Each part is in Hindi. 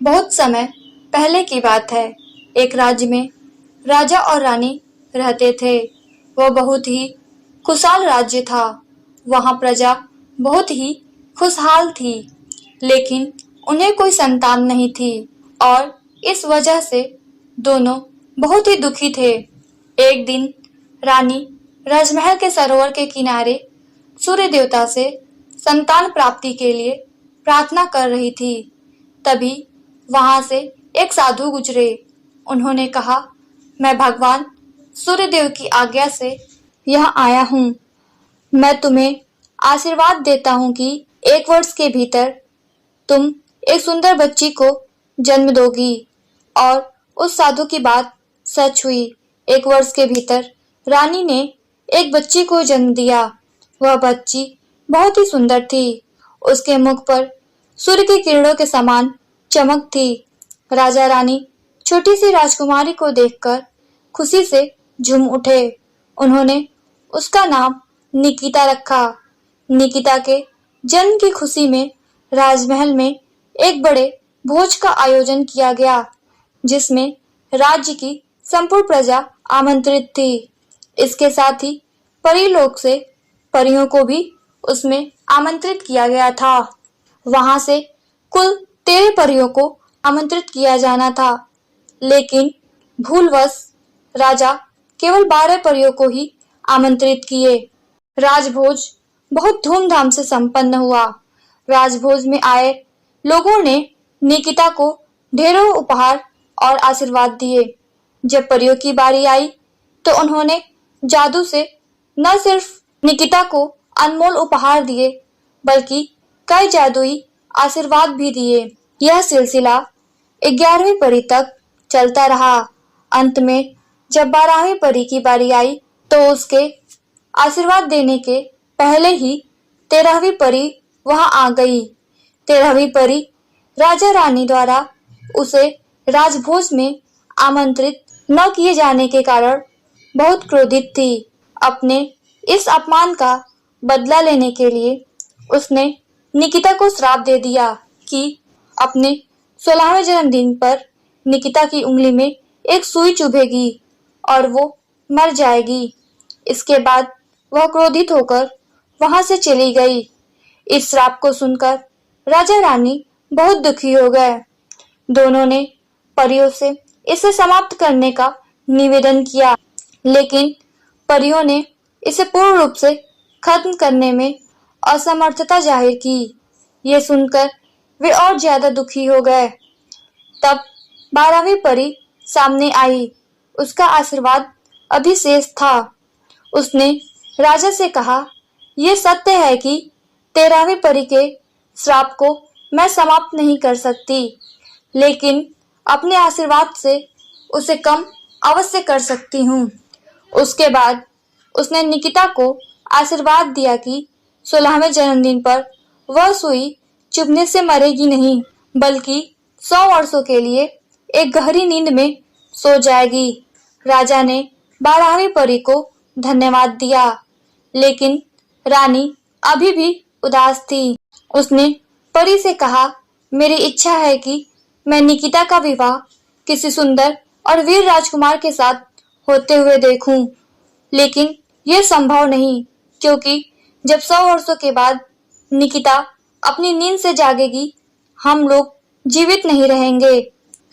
बहुत समय पहले की बात है। एक राज्य में राजा और रानी रहते थे। वह बहुत ही खुशहाल राज्य था। वहां प्रजा बहुत ही खुशहाल थी, लेकिन उन्हें कोई संतान नहीं थी और इस वजह से दोनों बहुत ही दुखी थे। एक दिन रानी राजमहल के सरोवर के किनारे सूर्य देवता से संतान प्राप्ति के लिए प्रार्थना कर रही थी। तभी वहां से एक साधु गुजरे। उन्होंने कहा, मैं भगवान सूर्यदेव की आज्ञा से यहाँ आया हूँ। मैं तुम्हें आशीर्वाद देता हूँ कि 1 वर्ष के भीतर तुम एक सुंदर बच्ची को जन्म दोगी। और उस साधु की बात सच हुई। 1 वर्ष के भीतर रानी ने एक बच्ची को जन्म दिया। वह बच्ची बहुत ही सुंदर थी। उसके मुख पर सूर्य की किरणों के समान चमक थी। राजा रानी छोटी सी राजकुमारी को देखकर खुशी से झूम उठे। उन्होंने उसका नाम निकिता रखा। निकिता के जन्म की खुशी में राजमहल में एक बड़े भोज का आयोजन किया गया, जिसमें राज्य की संपूर्ण प्रजा आमंत्रित थी। इसके साथ ही परीलोक से परियों को भी उसमें आमंत्रित किया गया था। वहां से कुल 13 परियों को आमंत्रित किया जाना था, लेकिन भूलवश राजा केवल 12 परियों को ही आमंत्रित किए। राजभोज बहुत धूमधाम से संपन्न हुआ। राजभोज में आए लोगों ने निकिता को ढेरों उपहार और आशीर्वाद दिए। जब परियों की बारी आई तो उन्होंने जादू से न सिर्फ निकिता को अनमोल उपहार दिए, बल्कि कई जादुई आशीर्वाद भी दिए। यह सिलसिला 11वीं परी तक चलता रहा। अंत में जब 12वीं परी की बारी आई तो उसके आशीर्वाद देने के पहले ही 13वीं परी वहां आ गई। 13वीं परी राजा रानी द्वारा उसे राजभोज में आमंत्रित न किए जाने के कारण बहुत क्रोधित थी। अपने इस अपमान का बदला लेने के लिए उसने निकिता को श्राप दे दिया कि अपने 16वें जन्मदिन पर निकिता की उंगली में एक सुई चुभेगी और वो मर जाएगी। इसके बाद वह क्रोधित होकर वहां से चली गई। इस श्राप को सुनकर राजा रानी बहुत दुखी हो गए। दोनों ने परियों से इसे समाप्त करने का निवेदन किया, लेकिन परियों ने इसे पूर्ण रूप से खत्म करने में असमर्थता जाहिर की। ये सुनकर वे और ज्यादा दुखी हो गए। तब 12वीं परी सामने आई। उसका आशीर्वाद अभी शेष था। उसने राजा से कहा, यह सत्य है कि 13वीं परी के श्राप को मैं समाप्त नहीं कर सकती, लेकिन अपने आशीर्वाद से उसे कम अवश्य कर सकती हूँ। उसके बाद उसने निकिता को आशीर्वाद दिया कि 16वें जन्मदिन पर वह सुई चुभने से मरेगी नहीं, बल्कि 100 वर्षों के लिए एक गहरी नींद में सो जाएगी। राजा ने 12वीं परी को धन्यवाद दिया, लेकिन रानी अभी भी उदास थी। उसने परी से कहा, मेरी इच्छा है कि मैं निकिता का विवाह किसी सुंदर और वीर राजकुमार के साथ होते हुए देखूं, लेकिन यह संभव नहीं, क्योंकि जब 100 वर्षों के बाद निकिता अपनी नींद से जागेगी, हम लोग जीवित नहीं रहेंगे।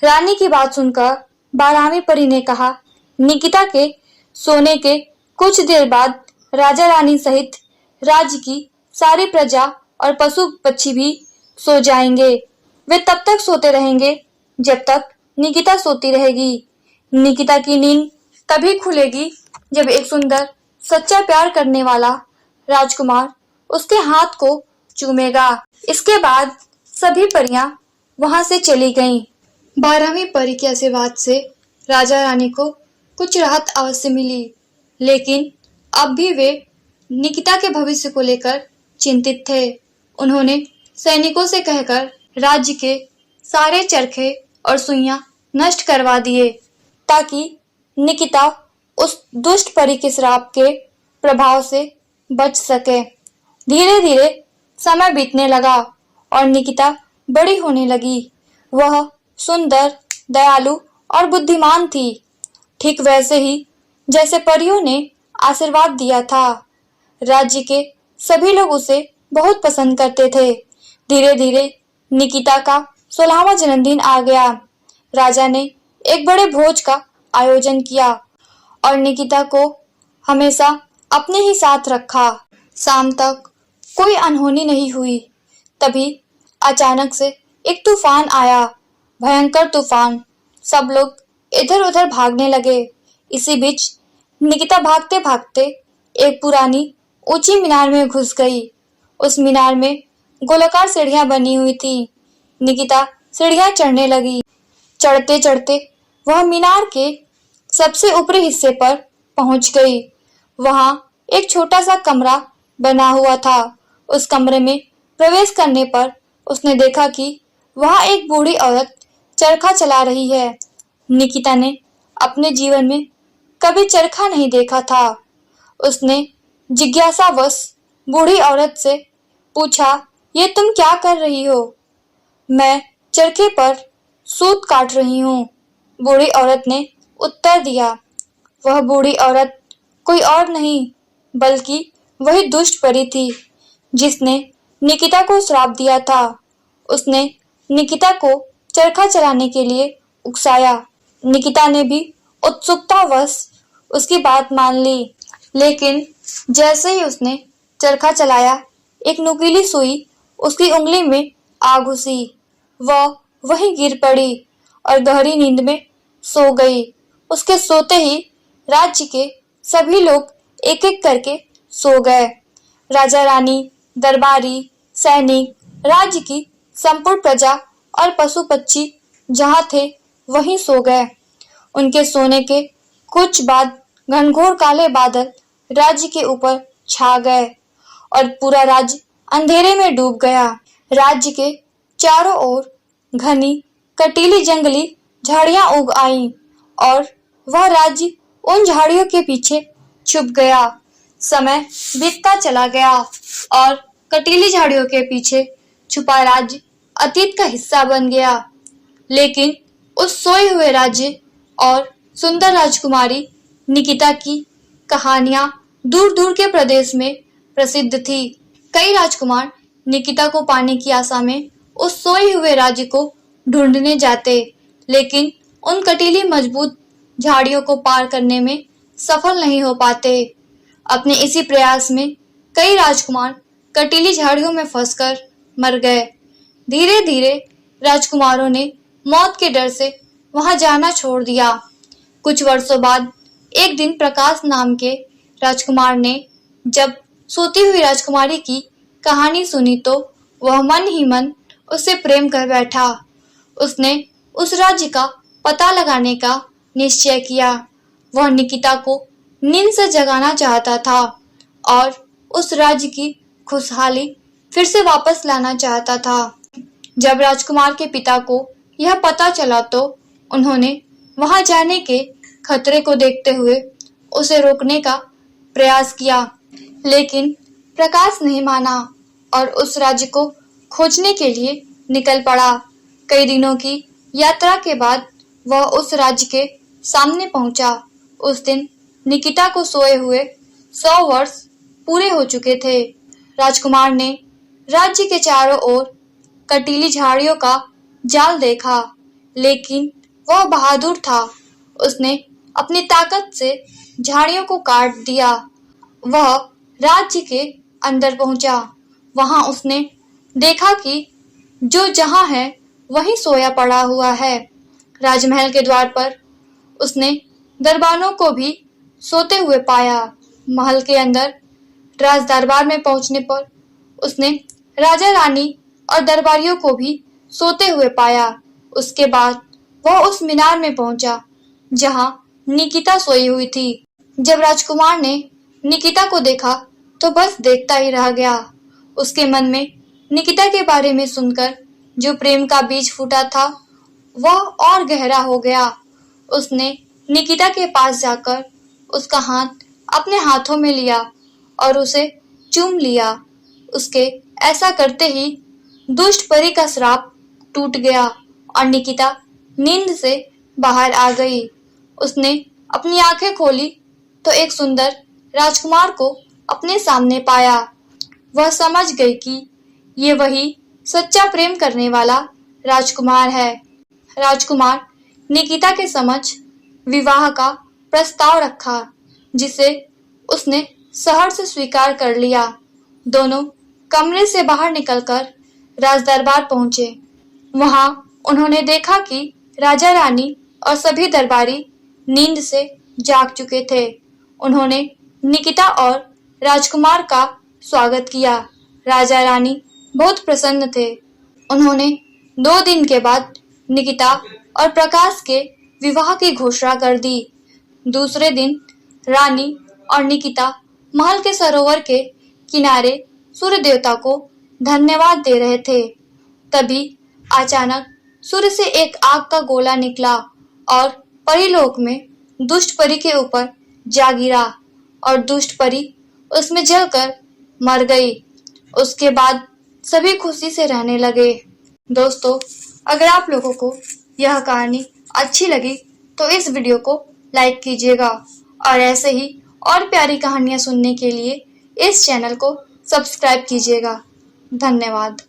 रानी की बात सुनकर 12वीं परी ने कहा, निकिता के सोने के कुछ देर बाद राजा रानी सहित राज्य की सारी प्रजा और पशु पक्षी भी सो जाएंगे। वे तब तक सोते रहेंगे जब तक निकिता सोती रहेगी। निकिता की नींद तभी खुलेगी जब एक सुंदर सच्चा प्यार करने वाला राजकुमार उसके हाथ को चूमेगा। इसके बाद सभी परियां वहां से चली गईं। 12वीं परी के आशीर्वाद से राजा रानी को कुछ राहत अवश्य मिली, लेकिन अब भी वे निकिता के भविष्य को लेकर चिंतित थे। उन्होंने सैनिकों से कहकर राज्य के सारे चरखे और सुइयां नष्ट करवा दिए, ताकि निकिता उस दुष्ट परी के श्राप के प्रभाव से बच सके। धीरे धीरे समय बीतने लगा और निकिता बड़ी होने लगी। वह सुंदर, दयालु और बुद्धिमान थी, ठीक वैसे ही जैसे परियों ने आशीर्वाद दिया था। राज्य के सभी लोग उसे बहुत पसंद करते थे। धीरे धीरे निकिता का 16वां जन्मदिन आ गया। राजा ने एक बड़े भोज का आयोजन किया और निकिता को हमेशा अपने ही साथ रखा। शाम तक कोई अनहोनी नहीं हुई। तभी अचानक से एक तूफान आया, भयंकर तूफान। सब लोग इधर उधर भागने लगे। इसी बीच निकिता भागते भागते एक पुरानी ऊंची मीनार में घुस गई। उस मीनार में गोलाकार सीढ़ियां बनी हुई थी। निकिता सीढ़ियां चढ़ने लगी। चढ़ते चढ़ते वह मीनार के सबसे ऊपरी हिस्से पर पहुंच गई। वहां एक छोटा सा कमरा बना हुआ था। उस कमरे में प्रवेश करने पर उसने देखा कि वहां एक बूढ़ी औरत चरखा चला रही है। निकिता ने अपने जीवन में कभी चरखा नहीं देखा था। उसने जिज्ञासावश बूढ़ी औरत से पूछा, ये तुम क्या कर रही हो? मैं चरखे पर सूत काट रही हूँ, बूढ़ी औरत ने उत्तर दिया। वह बूढ़ी औरत कोई और नहीं बल्कि वही दुष्ट परी थी जिसने निकिता को श्राप दिया था। उसने निकिता को चरखा चलाने के लिए उकसाया। निकिता ने भी उत्सुकतावश उसकी बात मान ली, लेकिन जैसे ही उसने चरखा चलाया, एक नुकीली सुई उसकी उंगली में आ घुसी। वह वहीं गिर पड़ी और गहरी नींद में सो गई। उसके सोते ही राज्य के सभी लोग एक एक करके सो गए। राजा रानी, दरबारी, सैनिक, राज्य की संपूर्ण प्रजा और पशु पक्षी जहाँ थे वहीं सो गए। उनके सोने के कुछ बाद घनघोर काले बादल राज्य के ऊपर छा गए और पूरा राज्य अंधेरे में डूब गया। राज्य के चारों ओर घनी कटीली जंगली झाड़ियां उग आईं और वह राज्य उन झाड़ियों के पीछे छुप गया। समय बीतता चला गया और कटीली झाड़ियों के पीछे छुपा राज्य अतीत का हिस्सा बन गया। लेकिन उस सोए हुए राज्य और सुंदर राजकुमारी निकिता की कहानियां दूर दूर के प्रदेश में प्रसिद्ध थी। कई राजकुमार निकिता को पाने की आशा में उस सोए हुए राज्य को ढूंढने जाते, लेकिन उन कटीली मजबूत झाड़ियों को पार करने में सफल नहीं हो पाते। अपने इसी प्रयास में कई राजकुमार कटीली झाड़ियों में फंसकर मर गए। धीरे धीरे राजकुमारों ने मौत के डर से वहां जाना छोड़ दिया। कुछ वर्षों बाद एक दिन प्रकाश नाम के राजकुमार ने जब सोती हुई राजकुमारी की कहानी सुनी तो वह मन ही मन उससे प्रेम कर बैठा। उसने उस राज्य का पता लगाने का निश्चय किया। वह निकिता को नींद से जगाना चाहता था और उस राज्य की खुशहाली फिर से वापस लाना चाहता था। जब राजकुमार के पिता को यह पता चला तो उन्होंने वहां जाने के खतरे को देखते हुए उसे रोकने का प्रयास किया, लेकिन प्रकाश नहीं माना और उस राज्य को खोजने के लिए निकल पड़ा। कई दिनों की यात्रा के बाद वह उस राज्य के सामने पहुंचा। उस दिन निकिता को सोए हुए 100 वर्ष पूरे हो चुके थे। राजकुमार ने राज्य के चारों ओर कटीली झाड़ियों का जाल देखा, लेकिन वह बहादुर था। उसने अपनी ताकत से झाड़ियों को काट दिया। वह राज्य के अंदर पहुंचा। वहां उसने देखा कि जो जहां है वहीं सोया पड़ा हुआ है। राजमहल के द्वार पर उसने दरबारों को भी सोते हुए पाया। महल के अंदर राज दरबार में पहुंचने पर उसने राजा रानी और दरबारियों को भी सोते हुए पाया। उसके बाद वह उस मीनार में पहुंचा जहां निकिता सोई हुई थी। जब राजकुमार ने निकिता को देखा तो बस देखता ही रह गया। उसके मन में निकिता के बारे में सुनकर जो प्रेम का बीज फूटा था वह और गहरा हो गया। उसने निकिता के पास जाकर उसका हाथ अपने हाथों में लिया और उसे चूम लिया। उसके ऐसा करते ही दुष्ट परी का श्राप टूट गया और निकिता नींद से बाहर आ गई। उसने अपनी आंखें खोली तो एक सुंदर राजकुमार को अपने सामने पाया। वह समझ गई कि ये वही सच्चा प्रेम करने वाला राजकुमार है। राजकुमार निकिता के समक्ष विवाह का प्रस्ताव रखा, जिसे उसने सहर्ष से स्वीकार कर लिया। दोनों कमरे से बाहर निकलकर राजदरबार पहुंचे। वहां उन्होंने देखा कि राजा रानी और सभी दरबारी नींद से जाग चुके थे। उन्होंने निकिता और राजकुमार का स्वागत किया। राजा रानी बहुत प्रसन्न थे। उन्होंने 2 दिन के बाद निकिता और प्रकाश के विवाह की घोषणा कर दी। दूसरे दिन रानी और निकिता महल के सरोवर के किनारे सूर्य देवता को धन्यवाद दे रहे थे। तभी अचानक सूर्य से एक आग का गोला निकला और परीलोक में दुष्ट परी के ऊपर जा गिरा और दुष्ट परी उसमें जलकर मर गई। उसके बाद सभी खुशी से रहने लगे। दोस्तों, अगर आप लोगों को यह कहानी अच्छी लगी तो इस वीडियो को लाइक कीजिएगा और ऐसे ही और प्यारी कहानियां सुनने के लिए इस चैनल को सब्सक्राइब कीजिएगा। धन्यवाद।